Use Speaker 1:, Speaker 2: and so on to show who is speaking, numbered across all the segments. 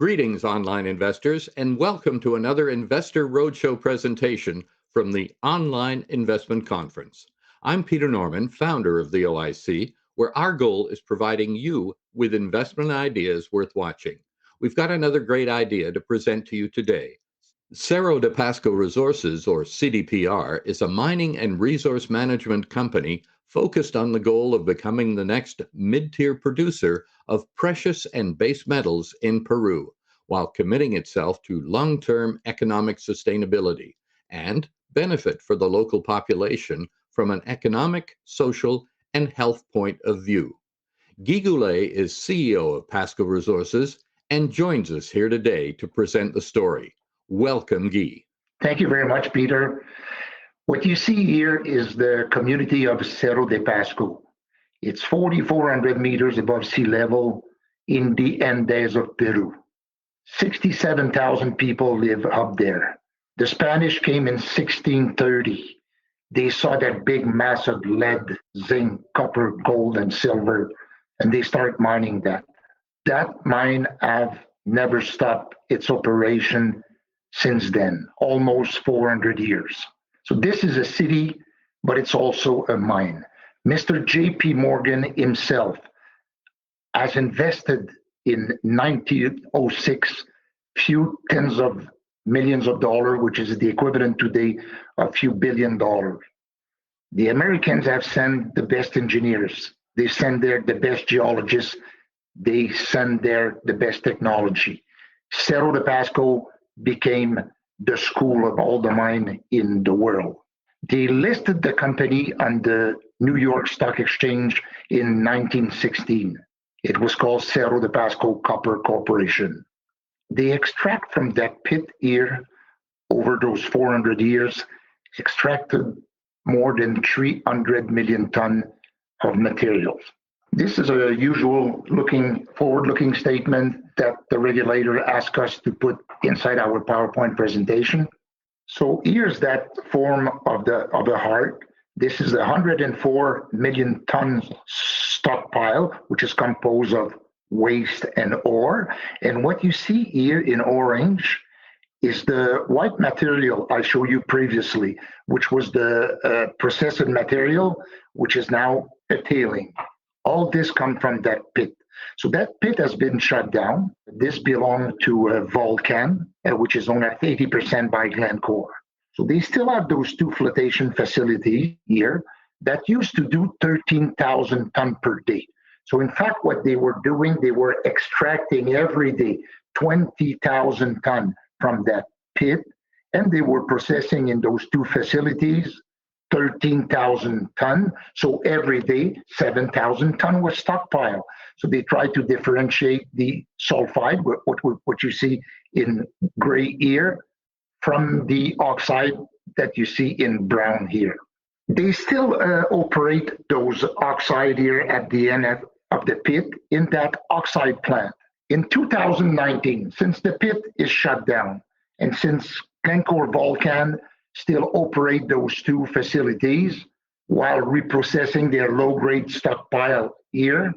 Speaker 1: Greetings, online investors, and welcome to another Investor Roadshow presentation from the Online Investment Conference. I'm Peter Norman, founder of the OIC, where our goal is providing you with investment ideas worth watching. We've got another great idea to present to you today. Cerro de Pasco Resources, or CDPR, is a mining and resource management company focused on the goal of becoming the next mid-tier producer of precious and base metals in Peru, while committing itself to long-term economic sustainability and benefit for the local population from an economic, social, and health point of view. Goulet is CEO of Pasco Resources and joins us here today to present the story. Welcome, Guy.
Speaker 2: Thank you very much, Peter. What you see here is the community of Cerro de Pasco. It's 4,400 meters above sea level in the Andes of Peru. 67,000 people live up there. The Spanish came in 1630. They saw that big mass of lead, zinc, copper, gold, and silver, and they started mining that. That mine have never stopped its operation since then, almost 400 years. So this is a city, but it's also a mine. Mr. J.P. Morgan himself has invested in 1906 few tens of millions of dollars, which is the equivalent today of a few $billion. The Americans have sent the best engineers. They send there the best geologists. They send there the best technology. Cerro de Pasco became the school of all the mine in the world. They listed the company on the New York Stock Exchange in 1916. It was called Cerro de Pasco Copper Corporation. They extract from that pit here, over those 400 years, extracted more than 300 million tons of materials. This is a usual forward-looking statement that the regulator asked us to put inside our PowerPoint presentation. So here's that form of the heart. This is a 104 million tons stockpile, which is composed of waste and ore. And what you see here in orange is the white material I showed you previously, which was the processed material, which is now a tailing. All this comes from that pit. So that pit has been shut down. This belonged to a Volcan, which is owned at 80% by Glencore. So they still have those two flotation facilities here that used to do 13,000 tons per day. So in fact, what they were doing, they were extracting every day 20,000 tons from that pit, and they were processing in those two facilities 13,000 tons. So every day, 7,000 tons was stockpiled. So they tried to differentiate the sulfide, what you see in gray here, from the oxide that you see in brown here. They still operate those oxide here at the end of the pit in that oxide plant. In 2019, since the pit is shut down, and since Glencore Volcan still operate those two facilities while reprocessing their low-grade stockpile here,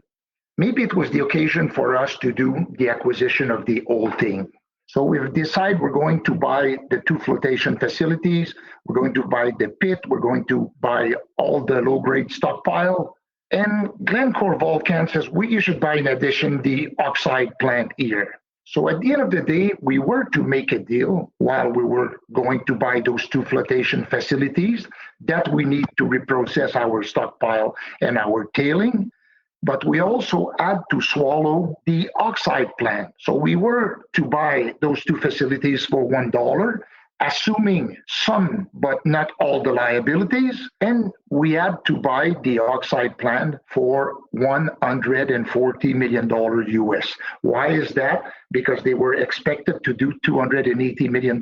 Speaker 2: maybe it was the occasion for us to do the acquisition of the whole thing. So we've decided we're going to buy the two flotation facilities, we're going to buy the pit, we're going to buy all the low-grade stockpile, and Glencore Volcan says you should buy in addition the oxide plant here. So at the end of the day, we were to make a deal while we were going to buy those two flotation facilities that we need to reprocess our stockpile and our tailing, but we also had to swallow the oxide plant. So we were to buy those two facilities for $1, assuming some but not all the liabilities, and we had to buy the oxide plant for $140 million US. Why is that? Because they were expected to do $280 million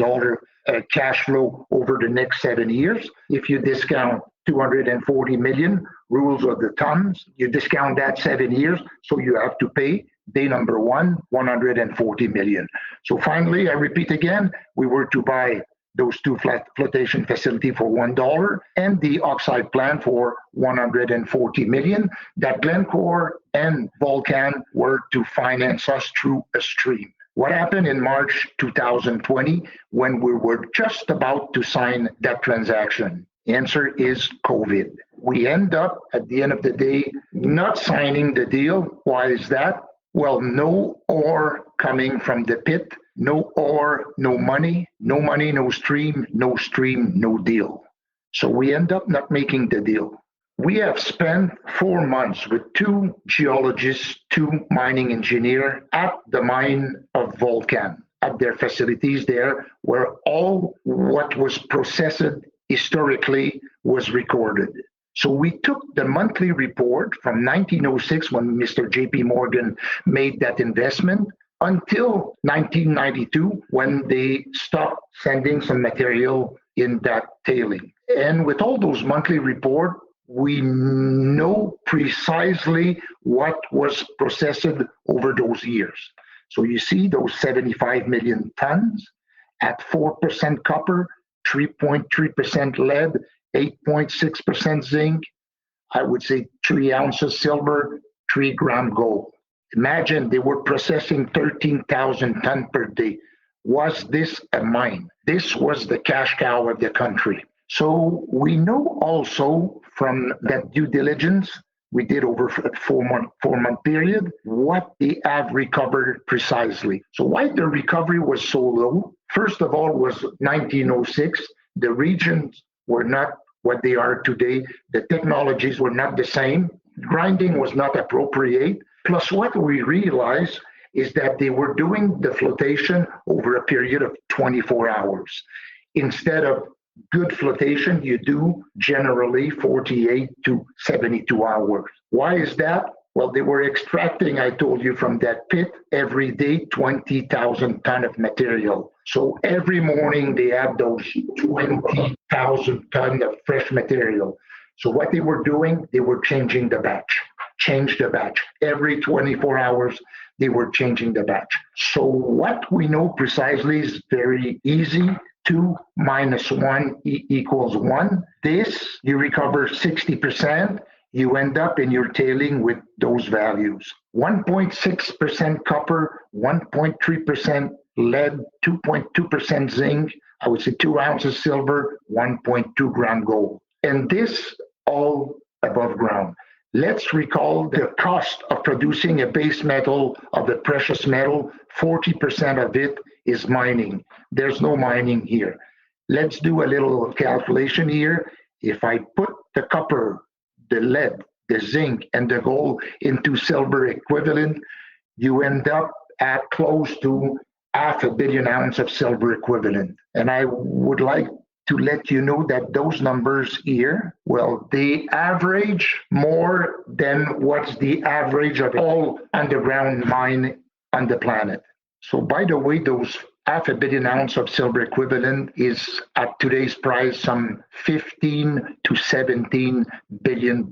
Speaker 2: cash flow over the next 7 years. If you discount 240 million, rules of the tons, you discount that 7 years, so you have to pay day number one, 140 million. So finally, I repeat again, we were to buy those two flotation facility for $1 and the oxide plant for 140 million that Glencore and Volcan were to finance us through a stream. What happened in March 2020 when we were just about to sign that transaction? Answer is COVID. We end up at the end of the day not signing the deal. Why is that? Well, no ore coming from the pit, no ore, no money, no stream, no deal. So we end up not making the deal. We have spent 4 months with two geologists, two mining engineers at the mine of Volcan, at their facilities there, where all what was processed historically was recorded. So we took the monthly report from 1906 when Mr. J.P. Morgan made that investment until 1992 when they stopped sending some material in that tailing. And with all those monthly reports, we know precisely what was processed over those years. So you see those 75 million tons at 4% copper, 3.3% lead, 8.6% zinc, I would say 3 ounces silver, 3-gram gold. Imagine they were processing 13,000 tons per day. Was this a mine? This was the cash cow of the country. So we know also from that due diligence we did over a 4-month period what they have recovered precisely. So why the recovery was so low? First of all was 1906. The regions were not what they are today. The technologies were not the same. Grinding was not appropriate. Plus what we realized is that they were doing the flotation over a period of 24 hours. Instead of good flotation, you do generally 48 to 72 hours. Why is that? Well, they were extracting, I told you, from that pit every day 20,000 tons of material. So every morning they had those 20,000 tons of fresh material. So what they were doing, they were changing the batch. Change the batch. Every 24 hours, they were changing the batch. So what we know precisely is very easy. 2 minus 1 equals 1. This, you recover 60%. You end up in your tailing with those values. 1.6% copper, 1.3% lead, 2.2% zinc, I would say 2 ounces silver, 1.2 gram gold. And this all above ground. Let's recall the cost of producing a base metal of a precious metal, 40% of it is mining. There's no mining here. Let's do a little calculation here. If I put the copper, the lead, the zinc, and the gold into silver equivalent, you end up at close to 500 million ounces of silver equivalent. And I would like to let you know that those numbers here, well, they average more than what's the average of all underground mine on the planet. So by the way, those 500 million ounces of silver equivalent is at today's price some $15 to $17 billion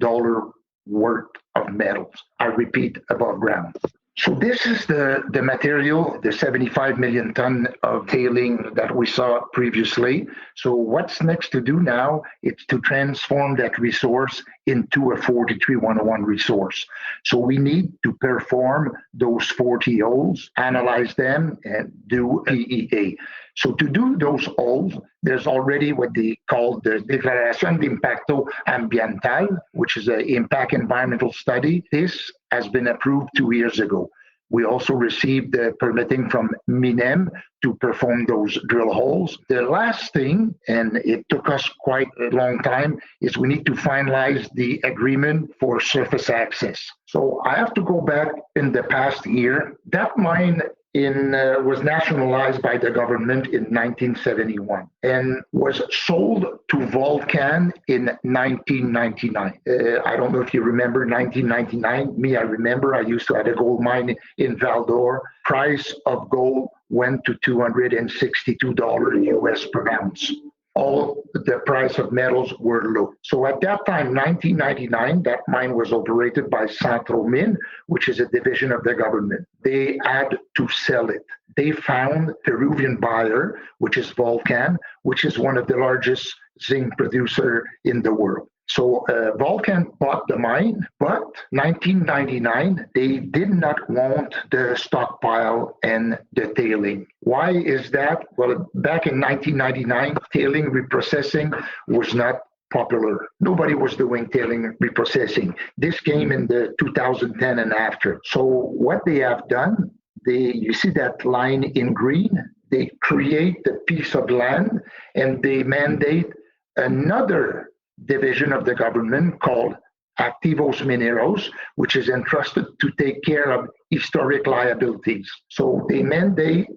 Speaker 2: worth of metals. I repeat, above ground. So this is the material, the 75 million ton of tailing that we saw previously. So what's next to do now? It's to transform that resource into a 43-101 resource. So we need to perform those 40 holes, analyze them, and do PEA. So to do those holes, there's already what they call the Declaration de Impacto Ambiental, which is an impact environmental study. This has been approved 2 years ago. We also received the permitting from MINEM to perform those drill holes. The last thing, and it took us quite a long time, is we need to finalize the agreement for surface access. So I have to go back in the past year. That mine was nationalized by the government in 1971 and was sold to Volcan in 1999. I don't know if you remember 1999. Me, I remember. I used to have a gold mine in Val d'Or. Price of gold went to $262 US per ounce. All the price of metals were low. So at that time, 1999, that mine was operated by Centro-Min, which is a division of the government. They had to sell it. They found a Peruvian buyer, which is Volcan, which is one of the largest zinc producer in the world. So Vulcan bought the mine, but 1999, they did not want the stockpile and the tailing. Why is that? Well, back in 1999, tailing reprocessing was not popular. Nobody was doing tailing reprocessing. This came in the 2010 and after. So what they have done, you see that line in green? They create a piece of land and they mandate another division of the government called Activos Mineros, which is entrusted to take care of historic liabilities. So they mandate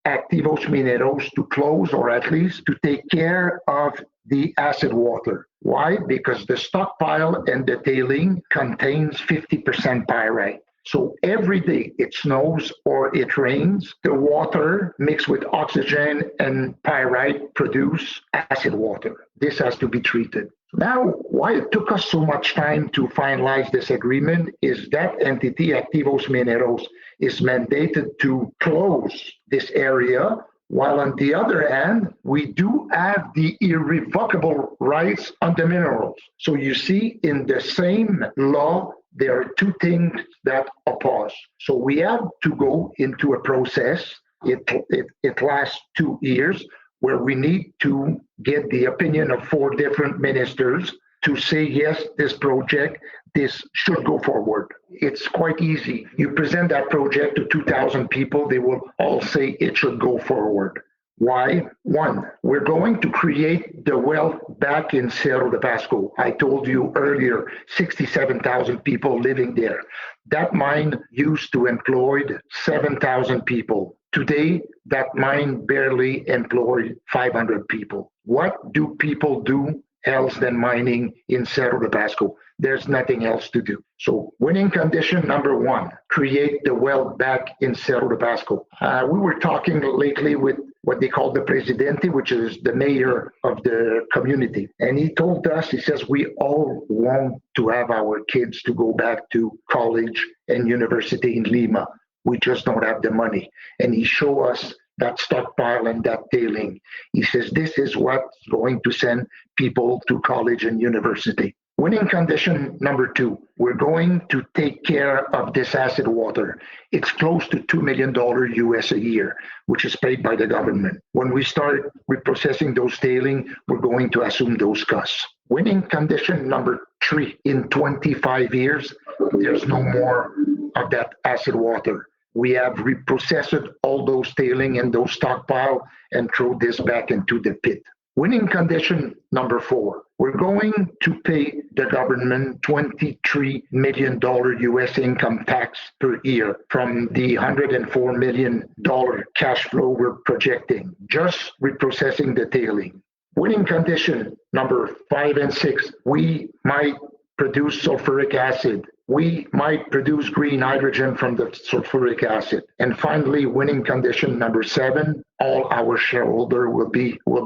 Speaker 2: Activos Mineros to close or at least to take care of the acid water. Why? Because the stockpile and the tailing contains 50% pyrite. So every day it snows or it rains, the water mixed with oxygen and pyrite produce acid water. This has to be treated. Now, why it took us so much time to finalize this agreement is that entity, Activos Mineros, is mandated to close this area, while on the other hand, we do have the irrevocable rights on the minerals. So you see, in the same law, there are two things that oppose. So we have to go into a process. It lasts 2 years where we need to get the opinion of 4 different ministers to say, yes, this project, this should go forward. It's quite easy. You present that project to 2,000 people, they will all say it should go forward. Why? One, we're going to create the wealth back in Cerro de Pasco. I told you earlier, 67,000 people living there. That mine used to employ 7,000 people. Today, that mine barely employed 500 people. What do people do else than mining in Cerro de Pasco? There's nothing else to do. So winning condition number 1, create the wealth back in Cerro de Pasco. We were talking lately with what they call the presidente, which is the mayor of the community. And he told us, he says, we all want to have our kids to go back to college and university in Lima. We just don't have the money. And he showed us that stockpile and that tailing. He says, this is what's going to send people to college and university. Winning condition number 2, we're going to take care of this acid water. It's close to $2 million US a year, which is paid by the government. When we start reprocessing those tailing, we're going to assume those costs. Winning condition number 3, in 25 years, there's no more of that acid water. We have reprocessed all those tailing and those stockpile and throw this back into the pit. Winning condition number 4, we're going to pay the government $23 million US income tax per year from the $104 million cash flow we're projecting, just reprocessing the tailing. Winning condition number 5 and 6, we might produce sulfuric acid. We might produce green hydrogen from the sulfuric acid. And finally, winning condition number 7, all our shareholder will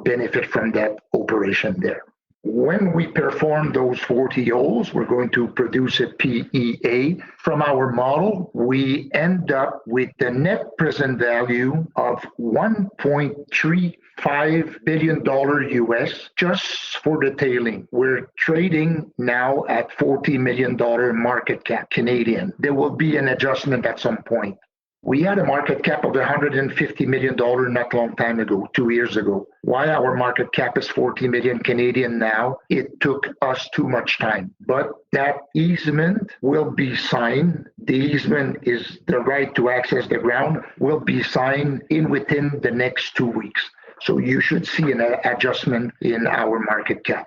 Speaker 2: benefit from that operation there. When we perform those 40 holes, we're going to produce a PEA. From our model, we end up with the net present value of $1.35 billion US just for the tailing. We're trading now at $40 million market cap Canadian. There will be an adjustment at some point. We had a market cap of $150 million not long time ago, 2 years ago. Why our market cap is 40 million Canadian now? It took us too much time. But that easement will be signed. The easement is the right to access the ground, will be signed within the next 2 weeks. So you should see an adjustment in our market cap.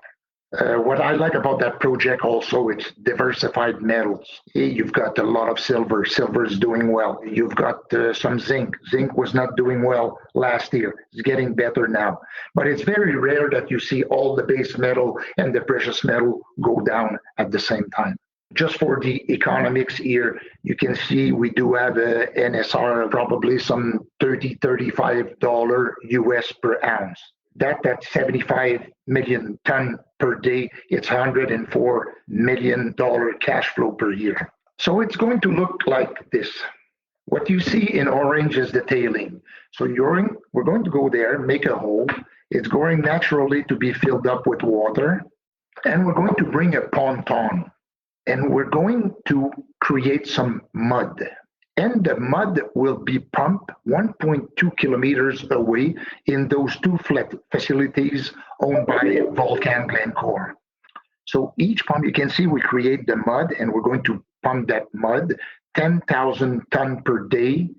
Speaker 2: What I like about that project also, it's diversified metals. You've got a lot of silver. Silver is doing well. You've got some zinc. Zinc was not doing well last year. It's getting better now. But it's very rare that you see all the base metal and the precious metal go down at the same time. Just for the economics here, you can see we do have a NSR of probably some $35 US per ounce. That's 75 million ton per day. It's $104 million cash flow per year. So it's going to look like this. What you see in orange is the tailing. So we're going to go there, make a hole. It's going naturally to be filled up with water. And we're going to bring a ponton, and we're going to create some mud. And the mud will be pumped 1.2 kilometers away in those two facilities owned by Volcan Glencore. So each pump, you can see we create the mud, and we're going to pump that mud 10,000 ton per day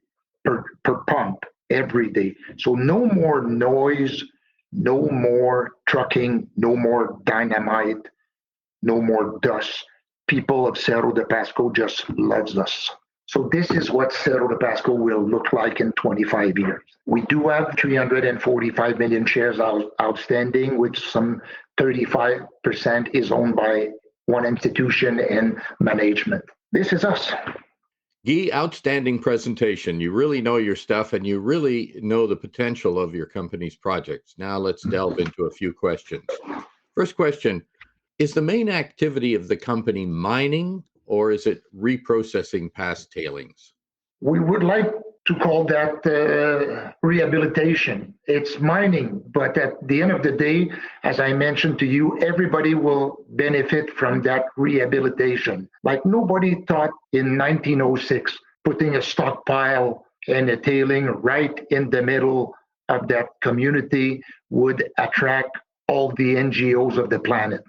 Speaker 2: per pump every day. So no more noise, no more trucking, no more dynamite, no more dust. People of Cerro de Pasco just loves us. So this is what Cerro de Pasco will look like in 25 years. We do have 345 million shares outstanding, which some 35% is owned by one institution and management. This is us.
Speaker 1: Guy, outstanding presentation. You really know your stuff and you really know the potential of your company's projects. Now let's delve into a few questions. First question, is the main activity of the company mining or is it reprocessing past tailings?
Speaker 2: We would like to call that rehabilitation. It's mining, but at the end of the day, as I mentioned to you, everybody will benefit from that rehabilitation. Like nobody thought in 1906 putting a stockpile and a tailing right in the middle of that community would attract all the NGOs of the planet.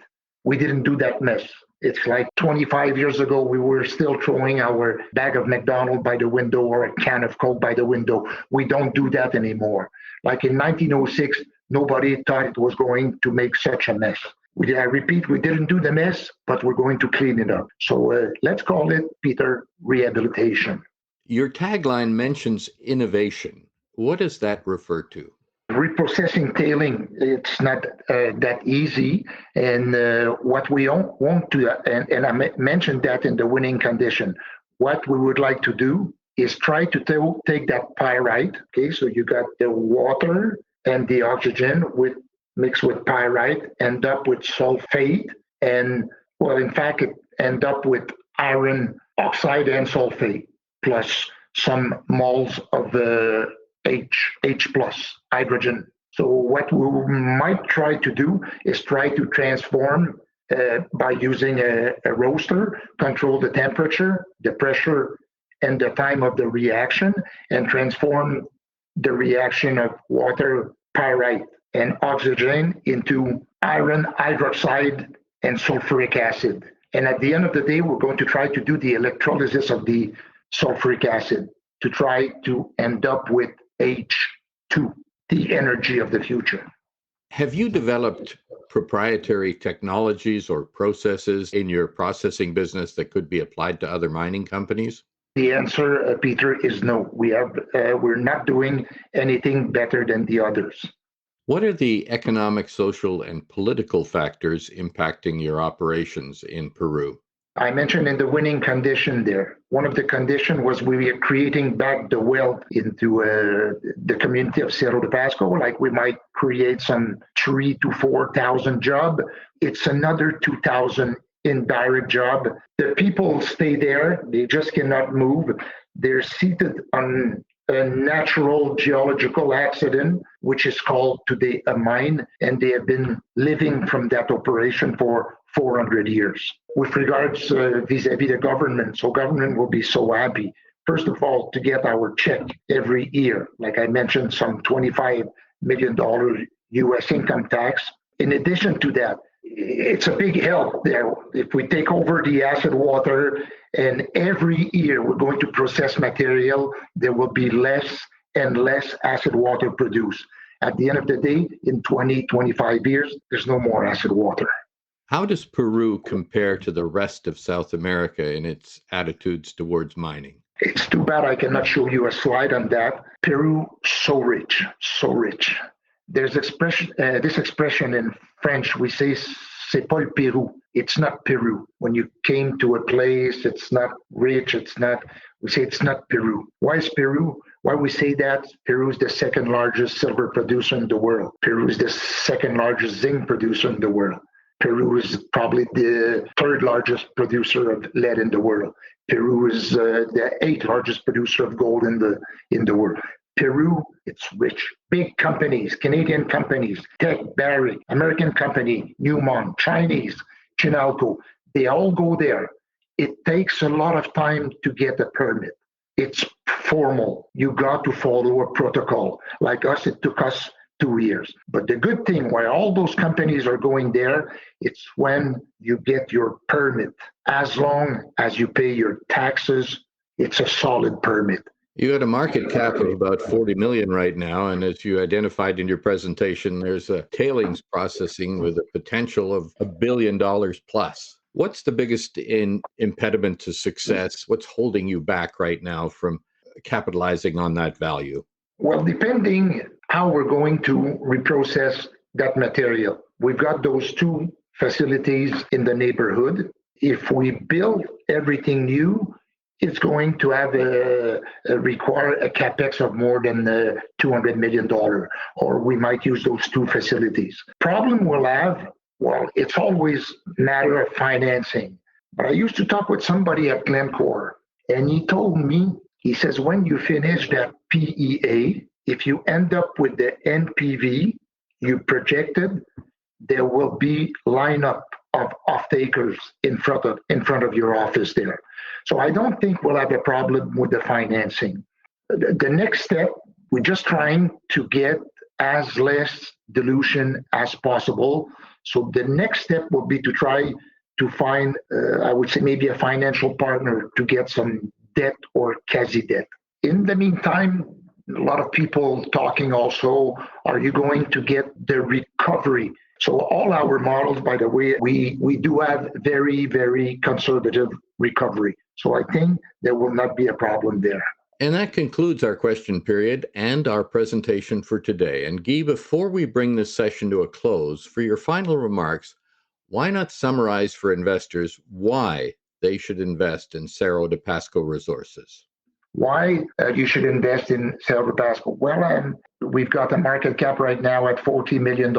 Speaker 2: We didn't do that mess. It's like 25 years ago, we were still throwing our bag of McDonald's by the window or a can of Coke by the window. We don't do that anymore. Like in 1906, nobody thought it was going to make such a mess. I repeat, we didn't do the mess, but we're going to clean it up. So let's call it, Peter, rehabilitation.
Speaker 1: Your tagline mentions innovation. What does that refer to?
Speaker 2: Reprocessing tailing, it's not that easy. And what we want to, and I mentioned that in the winning condition, what we would like to do is try to take that pyrite. Okay, so you got the water and the oxygen mixed with pyrite, end up with sulfate, and well, in fact, it end up with iron oxide and sulfate, plus some moles of H plus hydrogen. So what we might try to do is try to transform by using a roaster, control the temperature, the pressure, and the time of the reaction, and transform the reaction of water, pyrite, and oxygen into iron hydroxide and sulfuric acid. And at the end of the day, we're going to try to do the electrolysis of the sulfuric acid to try to end up with H2, the energy of the future.
Speaker 1: Have you developed proprietary technologies or processes in your processing business that could be applied to other mining companies?
Speaker 2: The answer, Peter, is no. We're not doing anything better than the others.
Speaker 1: What are the economic, social, and political factors impacting your operations in Peru?
Speaker 2: I mentioned in the winning condition there, one of the conditions was we were creating back the wealth into the community of Cerro de Pasco, like we might create some 3,000 to 4,000 jobs. It's another 2,000 indirect job. The people stay there, they just cannot move. They're seated on a natural geological accident, which is called today a mine, and they have been living from that operation for 400 years. With regards vis-a-vis the government, so government will be so happy, first of all, to get our check every year. Like I mentioned, some $25 million US income tax. In addition to that, it's a big help there. If we take over the acid water and every year we're going to process material, there will be less and less acid water produced. At the end of the day, in 20, 25 years, there's no more acid water.
Speaker 1: How does Peru compare to the rest of South America in its attitudes towards mining?
Speaker 2: It's too bad I cannot show you a slide on that. Peru, so rich, so rich. There's this expression in French, we say, c'est pas le Peru. It's not Peru. When you came to a place, it's not rich, we say it's not Peru. Why is Peru? Why we say that? Peru is the second largest silver producer in the world. Peru is the second largest zinc producer in the world. Peru is probably the third largest producer of lead in the world. Peru is the eighth largest producer of gold in the world. Peru, it's rich. Big companies, Canadian companies, Tech, Barrick, American company, Newmont, Chinese, Chinalco, they all go there. It takes a lot of time to get a permit. It's formal. You got to follow a protocol. Like us, it took us 2 years. But the good thing, why all those companies are going there, it's when you get your permit. As long as you pay your taxes, it's a solid permit.
Speaker 1: You had a market cap of about 40 million right now, and as you identified in your presentation, there's a tailings processing with a potential of $1 billion plus. What's the biggest impediment to success? What's holding you back right now from capitalizing on that value?
Speaker 2: Well, depending how we're going to reprocess that material, we've got those two facilities in the neighborhood. If we build everything new, it's going to have require a capex of more than $200 million, or we might use those two facilities. Problem we'll have, well, it's always a matter of financing. But I used to talk with somebody at Glencore, and he told me, he says, when you finish that PEA, if you end up with the NPV you projected, there will be lineup of off-takers in front of your office there. So I don't think we'll have a problem with the financing. The next step, we're just trying to get as less dilution as possible. So the next step will be to try to find, I would say, maybe a financial partner to get some debt or quasi-debt. In the meantime, a lot of people talking also, are you going to get the recovery? So all our models, by the way, we do have very, very conservative recovery. So I think there will not be a problem there.
Speaker 1: And that concludes our question period and our presentation for today. And Guy, before we bring this session to a close, for your final remarks, why not summarize for investors why they should invest in Cerro de Pasco Resources?
Speaker 2: Why you should invest in Cerro de Pasco? Well, we've got a market cap right now at $40 million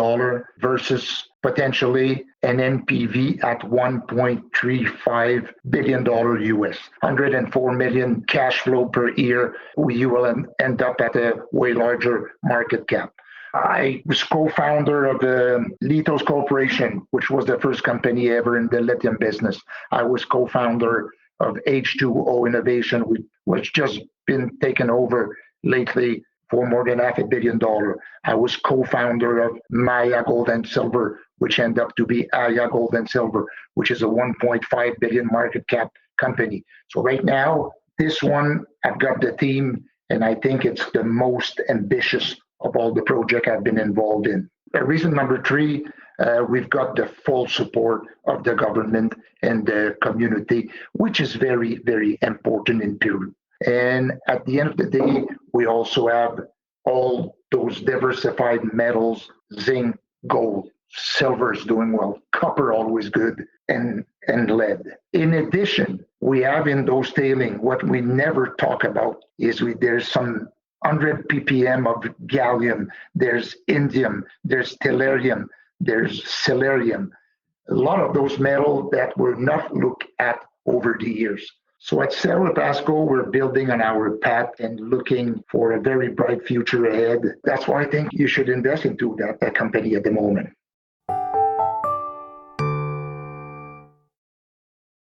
Speaker 2: versus potentially an NPV at $1.35 billion US, 104 million cash flow per year. You will end up at a way larger market cap. I was co-founder of the Litos Corporation, which was the first company ever in the lithium business. I was co-founder of H2O Innovation, which just been taken over lately for more than $500 million. I was co-founder of Maya Gold and Silver, which ended up to be Aya Gold and Silver, which is a 1.5 billion market cap company. So right now, this one, I've got the team, and I think it's the most ambitious of all the projects I've been involved in. Reason number three, we've got the full support of the government and the community, which is very, very important in Peru. And at the end of the day, we also have all those diversified metals, zinc, gold, silver is doing well, copper always good, and lead. In addition, we have in those tailings, what we never talk about is there's some 100 ppm of gallium, there's indium, there's tellurium, there's celerium. A lot of those metals that were not looked at over the years. So at Cerro de Pasco, we're building on our path and looking for a very bright future ahead. That's why I think you should invest into that company at the moment.